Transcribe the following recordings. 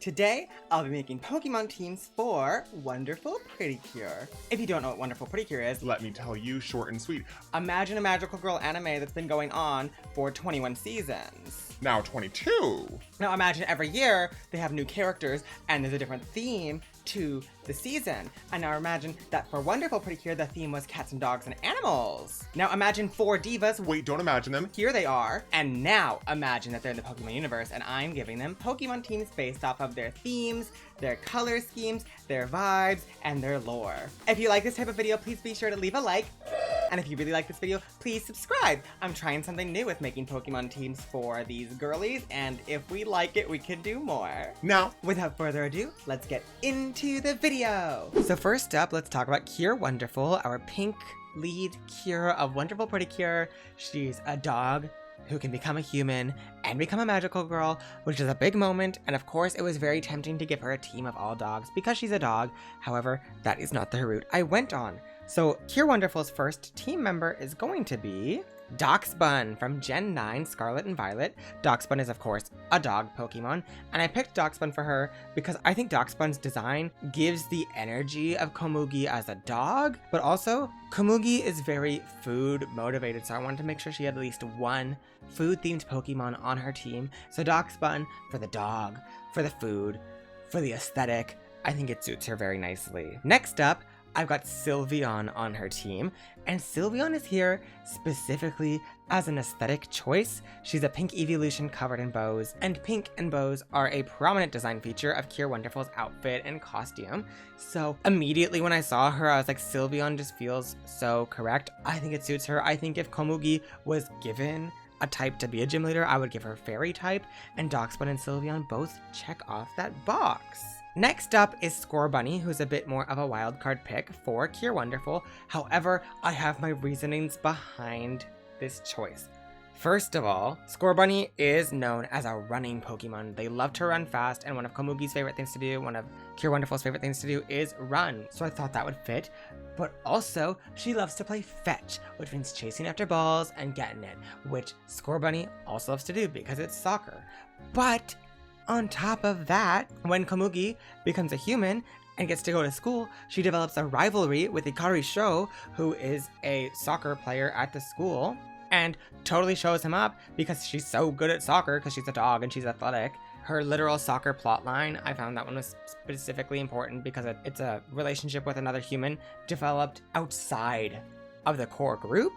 Today, I'll be making Pokemon teams for Wonderful Precure. If you don't know what Wonderful Precure is, let me tell you, short and sweet. Imagine a magical girl anime that's been going on for 21 seasons. Now 22. Now imagine every year they have new characters and there's a different theme to the season. And now imagine that for Wonderful Precure, the theme was cats and dogs and animals. Now imagine 4 divas. Wait, don't imagine them. Here they are. And now imagine that they're in the Pokemon universe and I'm giving them Pokemon teams based off of their themes, their color schemes, their vibes, and their lore. If you like this type of video, please be sure to leave a like. And if you really like this video, please subscribe. I'm trying something new with making Pokemon teams for these girlies, and if we like it, we can do more. Now, without further ado, let's get into the video. So first up, let's talk about Cure Wonderful, our pink lead Cure of Wonderful Precure. She's a dog who can become a human and become a magical girl, which is a big moment, and of course it was very tempting to give her a team of all dogs because she's a dog. However, that is not the route I went on. So Cure Wonderful's first team member is going to be Darkspun from Gen 9 Scarlet and Violet. Darkspun is of course a dog Pokemon, and I picked Darkspun for her because I think Darkspun's design gives the energy of Komugi as a dog, but also Komugi is very food motivated, so I wanted to make sure she had at least one food themed Pokemon on her team. So Darkspun for the dog, for the food, for the aesthetic. I think it suits her very nicely. Next up, I've got Sylveon on her team, and Sylveon is here specifically as an aesthetic choice. She's a pink evolution covered in bows, and pink and bows are a prominent design feature of Cure Wonderful's outfit and costume. So immediately when I saw her, I was like, Sylveon just feels so correct. I think it suits her. I think if Komugi was given a type to be a gym leader, I would give her fairy type, and Darkspun and Sylveon both check off that box. Next up is Scorbunny, who's a bit more of a wildcard pick for Cure Wonderful. However, I have my reasonings behind this choice. First of all, Scorbunny is known as a running Pokemon. They love to run fast, and one of Komugi's favorite things to do, one of Cure Wonderful's favorite things to do is run. So I thought that would fit. But also, she loves to play fetch, which means chasing after balls and getting it, which Scorbunny also loves to do because it's soccer. But on top of that, when Komugi becomes a human and gets to go to school, she develops a rivalry with Ikari Sho, who is a soccer player at the school, and totally shows him up because she's so good at soccer because she's a dog and she's athletic. Her literal soccer plotline, I found that one was specifically important because it's a relationship with another human developed outside of the core group,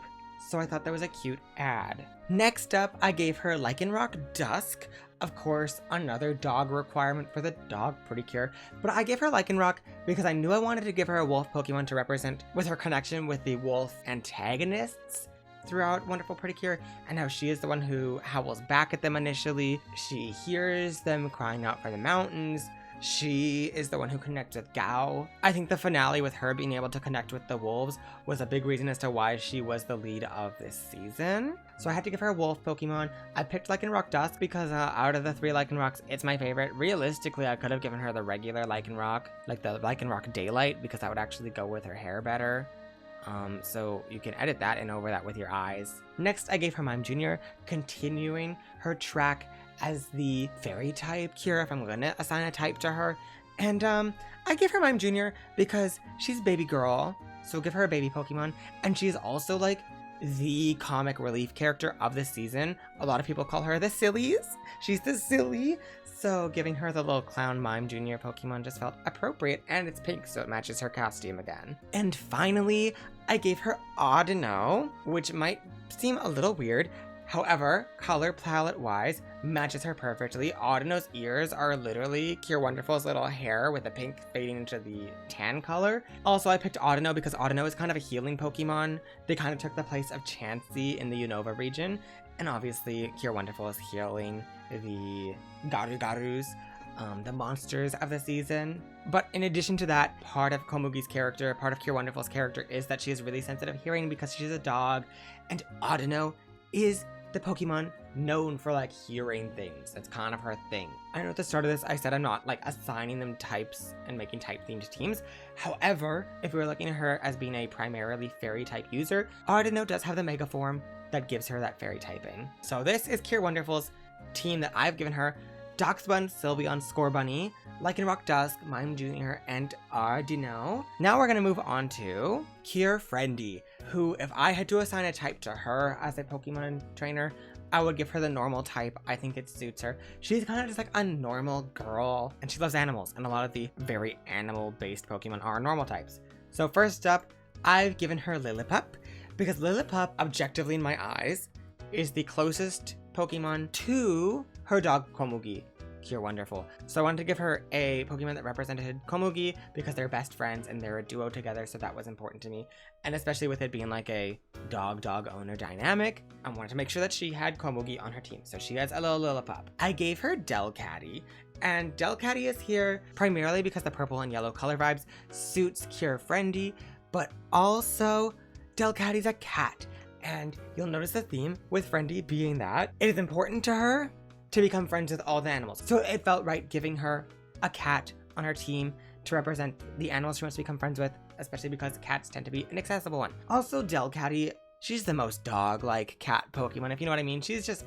so I thought that was a cute ad. Next up, I gave her Lycanroc Dusk. Of course, another dog requirement for the dog Precure, but I gave her Lycanroc because I knew I wanted to give her a wolf Pokemon to represent with her connection with the wolf antagonists throughout Wonderful Precure, and how she is the one who howls back at them initially. She hears them crying out for the mountains. She is the one who connects with Gao. I think the finale with her being able to connect with the wolves was a big reason as to why she was the lead of this season. So I had to give her a wolf Pokemon. I picked Lycanroc Dusk because out of the 3 Lycanrocs, it's my favorite. Realistically, I could have given her the regular Lycanroc, like the Lycanroc Daylight, because that would actually go with her hair better. So you can edit that and over that with your eyes. Next, I gave her Mime Jr., continuing her track as the fairy type Cure if I'm gonna assign a type to her. And I give her Mime Jr. because she's baby girl, so give her a baby Pokemon, and she's also like the comic relief character of the season. A lot of people call her the Sillies. She's the silly, so giving her the little clown Mime Jr. Pokemon just felt appropriate, and it's pink, so it matches her costume again. And finally, I gave her Audino, which might seem a little weird. However, color palette wise, matches her perfectly. Audino's ears are literally Cure Wonderful's little hair with the pink fading into the tan color. Also, I picked Audino because Audino is kind of a healing Pokemon. They kind of took the place of Chansey in the Unova region. And obviously, Cure Wonderful is healing the Garu-Garus, the monsters of the season. But in addition to that, part of Komugi's character, part of Cure Wonderful's character is that she has really sensitive hearing because she's a dog. And Audino is the Pokemon known for like hearing things. That's kind of her thing. I know at the start of this I said I'm not like assigning them types and making type themed teams. However, if we were looking at her as being a primarily fairy type user, Audino does have the mega form that gives her that fairy typing. So this is Cure Wonderful's team that I've given her. Doxbun, Sylveon, Scorbunny, Lycan Rock Dusk, Mime Jr., and Ardino. Now we're gonna move on to Cure Friendy, who, if I had to assign a type to her as a Pokemon trainer, I would give her the normal type. I think it suits her. She's kind of just like a normal girl, and she loves animals, and a lot of the very animal-based Pokemon are normal types. So first up, I've given her Lillipup, because Lillipup, objectively in my eyes, is the closest Pokemon to her dog Komugi, Cure Wonderful. So I wanted to give her a Pokemon that represented Komugi because they're best friends and they're a duo together, so that was important to me. And especially with it being like a dog-dog owner dynamic, I wanted to make sure that she had Komugi on her team. So she has a little Lillipup. I gave her Delcatty, and Delcatty is here primarily because the purple and yellow color vibes suits Cure Friendy, but also Delcatty's a cat. And you'll notice the theme with Friendy being that it is important to her to become friends with all the animals. So it felt right giving her a cat on her team to represent the animals she wants to become friends with, especially because cats tend to be an accessible one. Also, Delcatty, she's the most dog-like cat Pokemon, if you know what I mean. She's just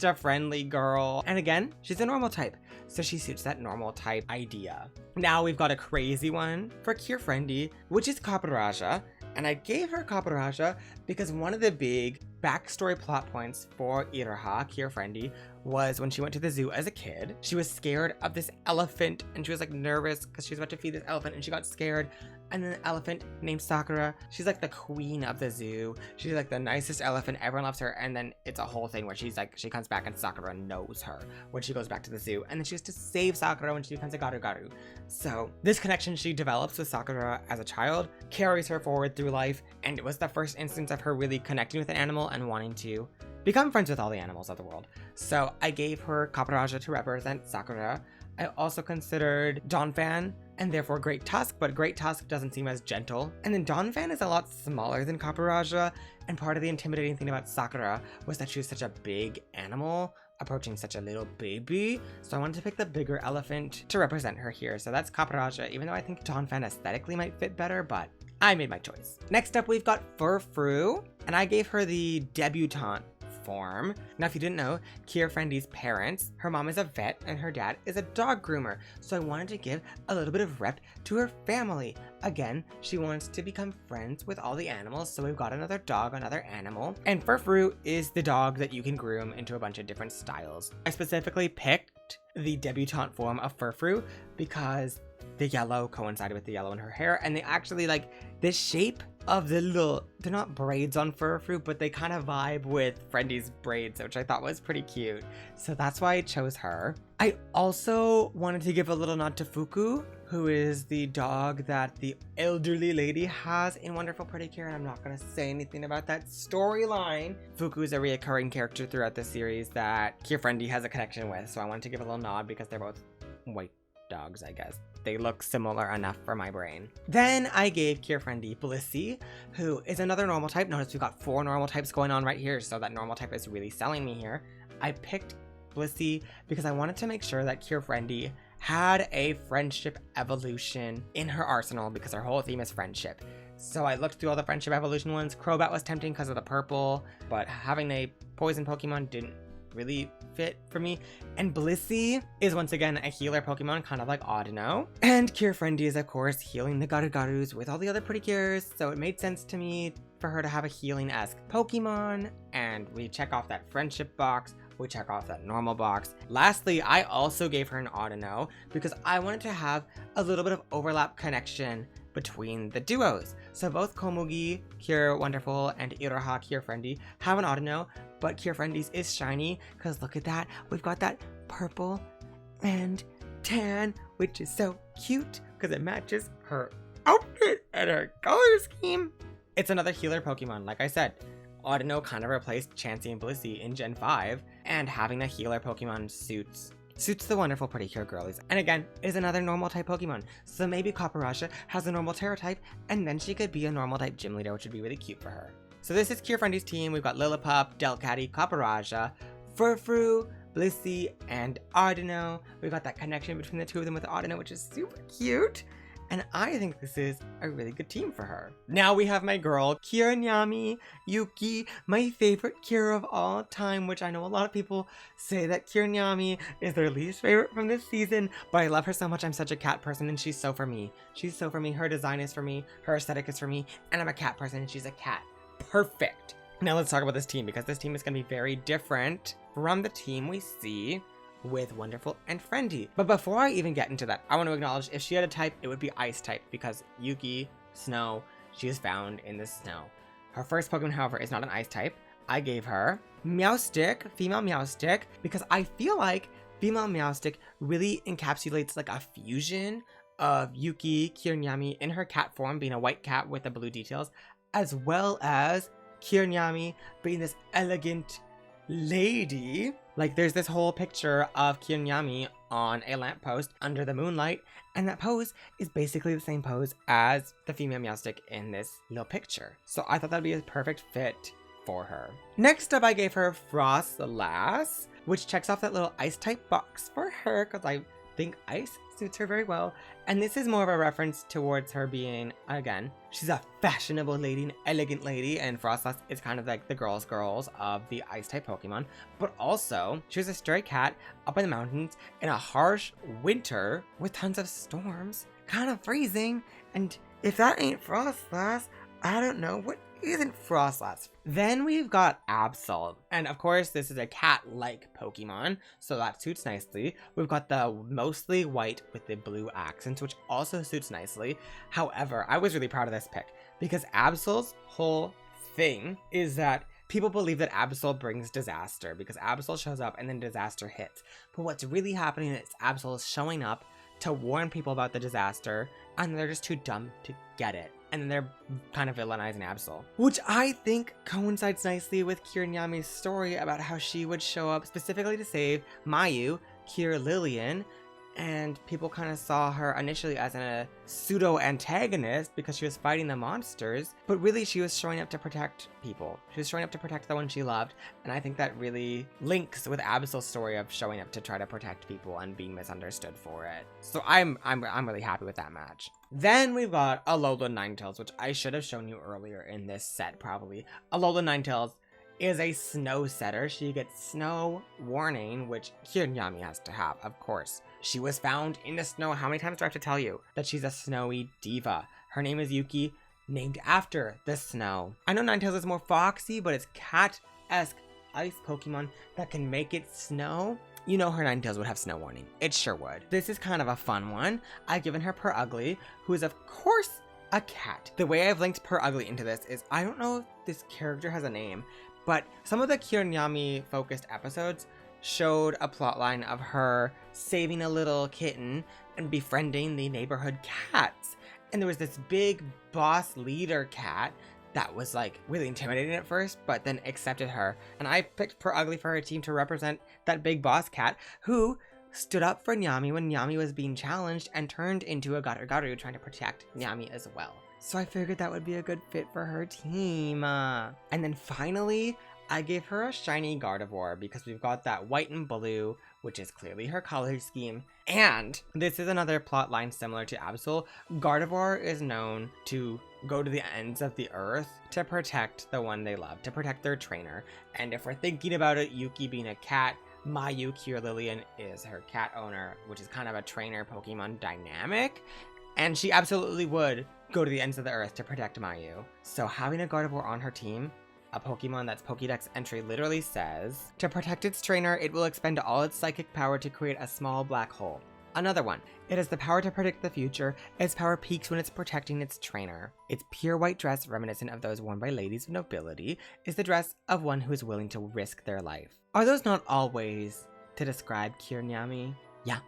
a friendly girl. And again, she's a normal type, so she suits that normal type idea. Now we've got a crazy one for Cure Friendy, which is Copperajah. And I gave her Copperajah because one of the big backstory plot points for Iroha, Cure Friendy, was when she went to the zoo as a kid. She was scared of this elephant and she was like nervous because she was about to feed this elephant and she got scared. And then the elephant named Sakura, she's like the queen of the zoo. She's like the nicest elephant, everyone loves her. And then it's a whole thing where she's like, she comes back and Sakura knows her when she goes back to the zoo. And then she has to save Sakura when she becomes a Garu. So this connection she develops with Sakura as a child carries her forward through life. And it was the first instance of her really connecting with an animal and wanting to become friends with all the animals of the world. So I gave her Copperajah to represent Sakura. I also considered Donphan and therefore Great Tusk, but Great Tusk doesn't seem as gentle. And then Donphan is a lot smaller than Copperajah, and part of the intimidating thing about Sakura was that she was such a big animal approaching such a little baby. So I wanted to pick the bigger elephant to represent her here. So that's Copperajah, even though I think Donphan aesthetically might fit better, but I made my choice. Next up, we've got Furfrou, and I gave her the debutante form. Now, if you didn't know, Cure Friendy's parents, her mom is a vet and her dad is a dog groomer. So I wanted to give a little bit of rep to her family. Again, she wants to become friends with all the animals. So we've got another dog, another animal. And Furfrou is the dog that you can groom into a bunch of different styles. I specifically picked the debutante form of Furfrou because the yellow coincided with the yellow in her hair, and they actually like the shape of the little, they're not braids on Furfrou, but they kind of vibe with Friendy's braids, which I thought was pretty cute. So that's why I chose her. I also wanted to give a little nod to Fuku, who is the dog that the elderly lady has in Wonderful Precure, and I'm not going to say anything about that storyline. Fuku is a reoccurring character throughout the series that Cure Friendy has a connection with, so I wanted to give a little nod because they're both white dogs, I guess. They look similar enough for my brain. Then I gave Cure Friendy Blissey, who is another normal type. Notice we've got 4 normal types going on right here, so that normal type is really selling me here. I picked Blissey because I wanted to make sure that Cure Friendy had a friendship evolution in her arsenal because her whole theme is friendship. So I looked through all the friendship evolution ones. Crobat was tempting because of the purple, but having a poison Pokemon didn't really fit for me. And Blissey is once again a healer Pokemon, kind of like Audino. And Cure Friendy is of course healing the Garu-Garus with all the other pretty cures, so it made sense to me for her to have a healing-esque Pokemon. And we check off that friendship box, we check off that normal box. Lastly, I also gave her an Audino because I wanted to have a little bit of overlap connection between the duos. So both Komugi, Cure Wonderful, and Iroha, Cure Friendy have an Audino, but Cure Friendy's is shiny because look at that. We've got that purple and tan, which is so cute because it matches her outfit and her color scheme. It's another healer Pokemon, like I said. Audino kind of replaced Chansey and Blissey in Gen 5, and having a healer Pokemon suits the Wonderful Precure girlies. And again, is another normal type Pokemon. So maybe Copperajah has a normal Terra type, and then she could be a normal type gym leader, which would be really cute for her. So this is Cure Friendy's team. We've got Lillipup, Delcatty, Copperajah, Furfrou, Blissey, and Audino. We've got that connection between the two of them with Audino, which is super cute. and I think this is a really good team for her. Now we have my girl, Kira, Nyammy, Yuki, my favorite Kira of all time, which I know a lot of people say that Kira Nyammy is their least favorite from this season, but I love her so much. I'm such a cat person, and she's so for me. She's so for me. Her design is for me, her aesthetic is for me, and I'm a cat person, and she's a cat. Perfect. Now let's talk about this team, because this team is going to be very different from the team we see with Wonderful and Friendy. But before I even get into that, I want to acknowledge if she had a type, it would be Ice type, because Yuki, snow, she is found in the snow. Her first Pokemon, however, is not an Ice type. I gave her Meowstic, female Meowstic, because I feel like female Meowstic really encapsulates like a fusion of Yuki, Nyammy in her cat form, being a white cat with the blue details, as well as Nyammy being this elegant lady. Like, there's this whole picture of Nyammy on a lamppost under the moonlight, and that pose is basically the same pose as the female Meowstic in this little picture. So I thought that'd be a perfect fit for her. Next up, I gave her Frostlass, which checks off that little ice type box for her, because I think ice suits her very well. And this is more of a reference towards her being, again, she's a fashionable lady, an elegant lady, and Frostlass is kind of like the girls of the ice type Pokemon. But also, she was a stray cat up in the mountains in a harsh winter with tons of storms, kind of freezing. And if that ain't Frostlass, I don't know what isn't Frostlass. Then we've got Absol, and of course this is a cat-like Pokemon, so that suits nicely. We've got the mostly white with the blue accents, which also suits nicely. However, I was really proud of this pick, because Absol's whole thing is that people believe that Absol brings disaster, because Absol shows up and then disaster hits. But what's really happening is Absol is showing up to warn people about the disaster, and they're just too dumb to get it. And then they're kind of villainizing Absol, which I think coincides nicely with Kira Nyamy's story about how she would show up specifically to save Mayu, Kira Lillian, and people kind of saw her initially as a pseudo-antagonist because she was fighting the monsters, but really she was showing up to protect people. She was showing up to protect the one she loved, and I think that really links with Absol's story of showing up to try to protect people and being misunderstood for it. So I'm really happy with that match. Then we've got Alola Ninetales, which I should have shown you earlier in this set probably. Alola Ninetales is a snow setter. She gets snow warning, which Kira Nyammy has to have, of course. She was found in the snow. How many times do I have to tell you that she's a snowy diva? Her name is Yuki, named after the snow. I know Ninetales is more foxy, but it's cat-esque ice Pokemon that can make it snow. You know her Ninetales would have snow warning. It sure would. This is kind of a fun one. I've given her Purugly, who is of course a cat. The way I've linked Purugly into this is, I don't know if this character has a name, but some of the Kira Nyammy focused episodes showed a plotline of her saving a little kitten and befriending the neighborhood cats. And there was this big boss leader cat that was like really intimidating at first, but then accepted her. And I picked Purugly for her team to represent that big boss cat who stood up for Nyammy when Nyammy was being challenged and turned into a Garu trying to protect Nyammy as well. So I figured that would be a good fit for her team. And then finally, I gave her a shiny Gardevoir because we've got that white and blue, which is clearly her color scheme. And this is another plot line similar to Absol. Gardevoir is known to go to the ends of the earth to protect the one they love, to protect their trainer. And if we're thinking about it, Yuki being a cat, Mayu, Kira Lillian, is her cat owner, which is kind of a trainer Pokemon dynamic. And she absolutely would go to the ends of the earth to protect Mayu. So having a Gardevoir on her team, a Pokemon that's Pokédex entry literally says, to protect its trainer, it will expend all its psychic power to create a small black hole. Another one, it has the power to predict the future. Its power peaks when it's protecting its trainer. Its pure white dress, reminiscent of those worn by ladies of nobility, is the dress of one who is willing to risk their life. Are those not all ways to describe Kira Nyammy? Yeah,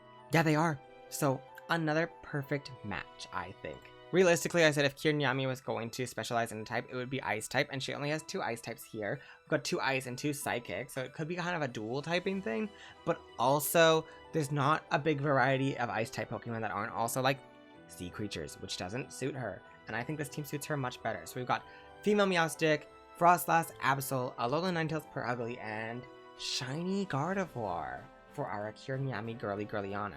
they are. So another perfect match, I think. Realistically, I said if Kira Nyammy was going to specialize in a type, it would be ice type, and she only has 2 ice types here. We've got 2 ice and 2 psychic, so it could be kind of a dual typing thing, but also there's not a big variety of ice type Pokemon that aren't also like sea creatures, which doesn't suit her, and I think this team suits her much better. So we've got female Meowstic, Frostlass, Absol, Alola Ninetales, Purugly, and shiny Gardevoir for our Kira Nyammy girly girliana.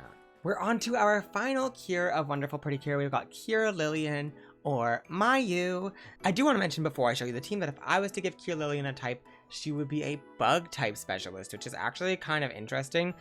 we're on to our final cure of Wonderful Precure. We've got Cure Lillian or Mayu. I do want to mention before I show you the team that if I was to give Cure Lillian a type, she would be a bug type specialist, which is actually kind of interesting.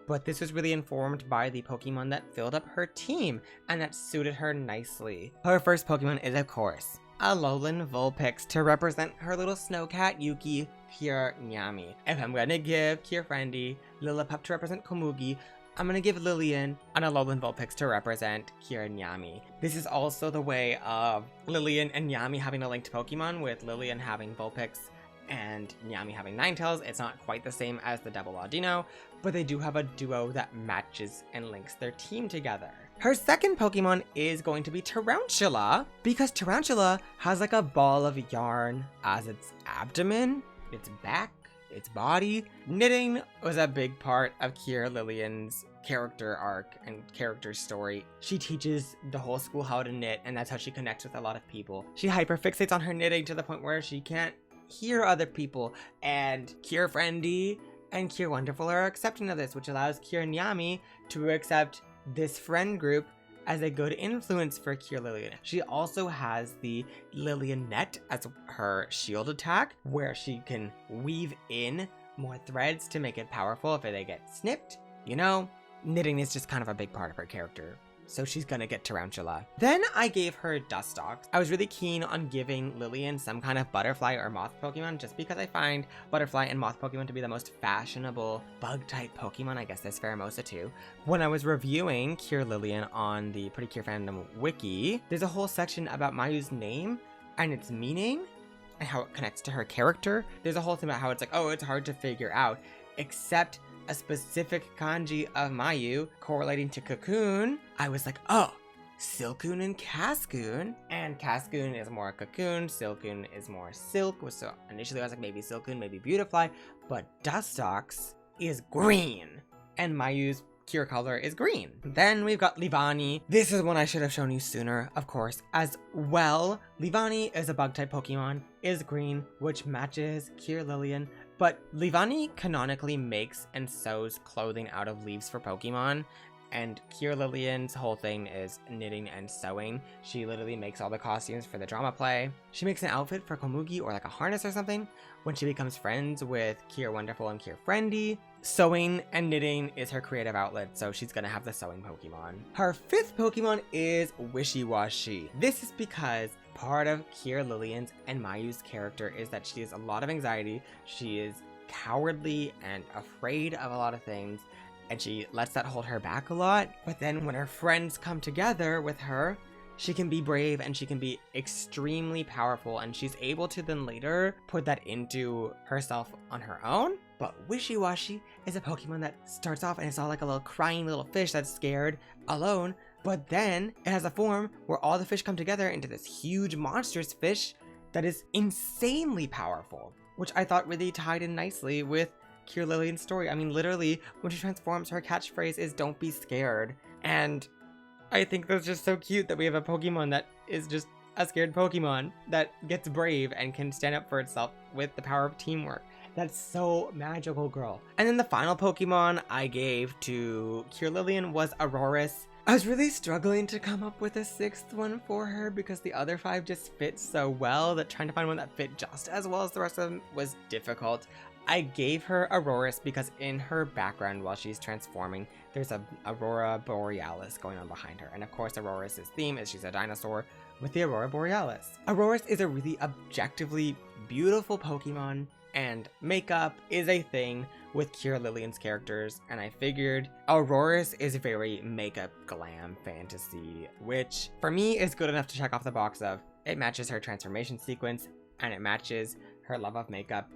But this was really informed by the Pokemon that filled up her team, and that suited her nicely. Her first Pokemon is, of course, Alolan Vulpix to represent her little snowcat Yuki, Cure Nyammy. If I'm gonna give Cure Friendy Lillipup to represent Komugi, I'm gonna give Lillian an Alolan Vulpix to represent Cure Nyammy. This is also the way of Lillian and Nyammy having a linked Pokemon, with Lillian having Vulpix and Nyammy having Ninetales. It's not quite the same as the Double Audino, but they do have a duo that matches and links their team together. Her second Pokemon is going to be Tarantula, because Tarantula has like a ball of yarn as its abdomen, its back, its body. Knitting was a big part of Cure Lillian's character arc and character story. She teaches the whole school how to knit, and that's how she connects with a lot of people. She hyperfixates on her knitting to the point where she can't hear other people, and Cure Friendy and Cure Wonderful are accepting of this, which allows Cure Nyammy to accept this friend group as a good influence for Cure Lillian. She also has the Lillian Net as her shield attack, where she can weave in more threads to make it powerful if they get snipped. You know, knitting is just kind of a big part of her character, so she's gonna get Tarantula. Then I gave her Dustox. I was really keen on giving Lillian some kind of butterfly or moth Pokemon, just because I find butterfly and moth Pokemon to be the most fashionable bug-type Pokemon. I guess there's Pheromosa too. When I was reviewing Cure Lillian on the Pretty Cure Fandom wiki, there's a whole section about Mayu's name and its meaning and how it connects to her character. There's a whole thing about how it's like, oh, it's hard to figure out, except a specific kanji of Mayu correlating to Cocoon. I was like, oh, Silcoon and Cascoon. And Cascoon is more Cocoon, Silcoon is more Silk. So initially I was like, maybe Silcoon, maybe Beautifly, but Dustox is green, and Mayu's cure color is green. Then we've got Leavanny. This is one I should have shown you sooner, of course, as well. Leavanny is a bug type Pokemon, is green, which matches Cure Lillian. But Leavanny canonically makes and sews clothing out of leaves for Pokemon, and Cure Lillian's whole thing is knitting and sewing. She literally makes all the costumes for the drama play. She makes an outfit for Komugi or like a harness or something when she becomes friends with Cure Wonderful and Cure Friendy. Sewing and knitting is her creative outlet, so she's gonna have the sewing Pokemon. Her fifth Pokemon is Wishy-Washy. This is because part of Cure Lillian's and Mayu's character is that she has a lot of anxiety. She is cowardly and afraid of a lot of things, and she lets that hold her back a lot. But then when her friends come together with her, she can be brave and she can be extremely powerful, and she's able to then later put that into herself on her own. But Wishy-Washy is a Pokemon that starts off and it's all like a little crying little fish that's scared, alone, but then it has a form where all the fish come together into this huge monstrous fish that is insanely powerful, which I thought really tied in nicely with Cure Lillian's story. I mean, literally, when she transforms, her catchphrase is "Don't be scared." And I think that's just so cute that we have a Pokemon that is just a scared Pokemon that gets brave and can stand up for itself with the power of teamwork. That's so magical, girl. And then the final Pokemon I gave to Cure Lillian was Aurorus. I was really struggling to come up with a sixth one for her because the other five just fit so well that trying to find one that fit just as well as the rest of them was difficult. I gave her Aurorus because in her background while she's transforming, there's a Aurora Borealis going on behind her. And of course, Aurorus' theme is she's a dinosaur with the Aurora Borealis. Aurorus is a really objectively beautiful Pokemon, and makeup is a thing with Cure Lillian's characters, and I figured Aurorus is very makeup glam fantasy, which for me is good enough to check off the box of it matches her transformation sequence and it matches her love of makeup,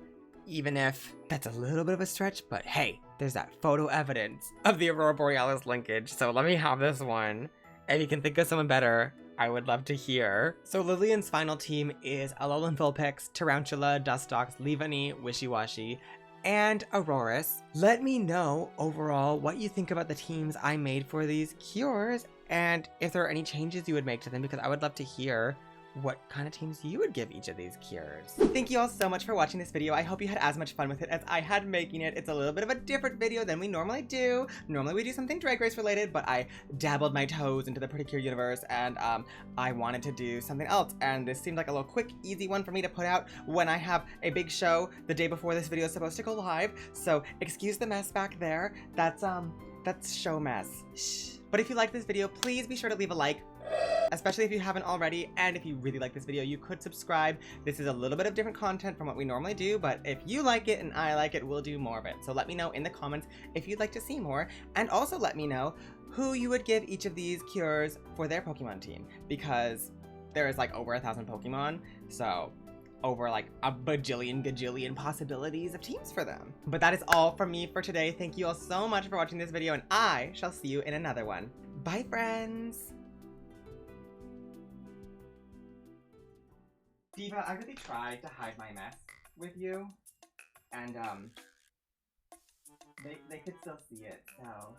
even if that's a little bit of a stretch. But hey, there's that photo evidence of the Aurora Borealis linkage, so let me have this one. If you can think of someone better, I would love to hear. So Lillian's final team is Alolan Vulpix, Tarantula, Dustox, Leavanny, Wishy-Washy, and Aurorus. Let me know overall what you think about the teams I made for these cures, and if there are any changes you would make to them, because I would love to hear what kind of teams you would give each of these cures. Thank you all so much for watching this video. I hope you had as much fun with it as I had making it. It's a little bit of a different video than we normally do. Normally we do something Drag Race related, but I dabbled my toes into the Precure universe and I wanted to do something else. And this seemed like a little quick, easy one for me to put out when I have a big show the day before this video is supposed to go live. So excuse the mess back there. That's show mess. Shh. But if you like this video, please be sure to leave a like, especially if you haven't already, and if you really like this video, you could subscribe. This is a little bit of different content from what we normally do, but if you like it and I like it, we'll do more of it. So let me know in the comments if you'd like to see more, and also let me know who you would give each of these cures for their Pokemon team, because there is like over 1,000 Pokemon, so over like a gajillion possibilities of teams for them. But that is all from me for today. Thank you all so much for watching this video, and I shall see you in another one. Bye, friends! Diva, I really tried to hide my mess with you, and they could still see it, so...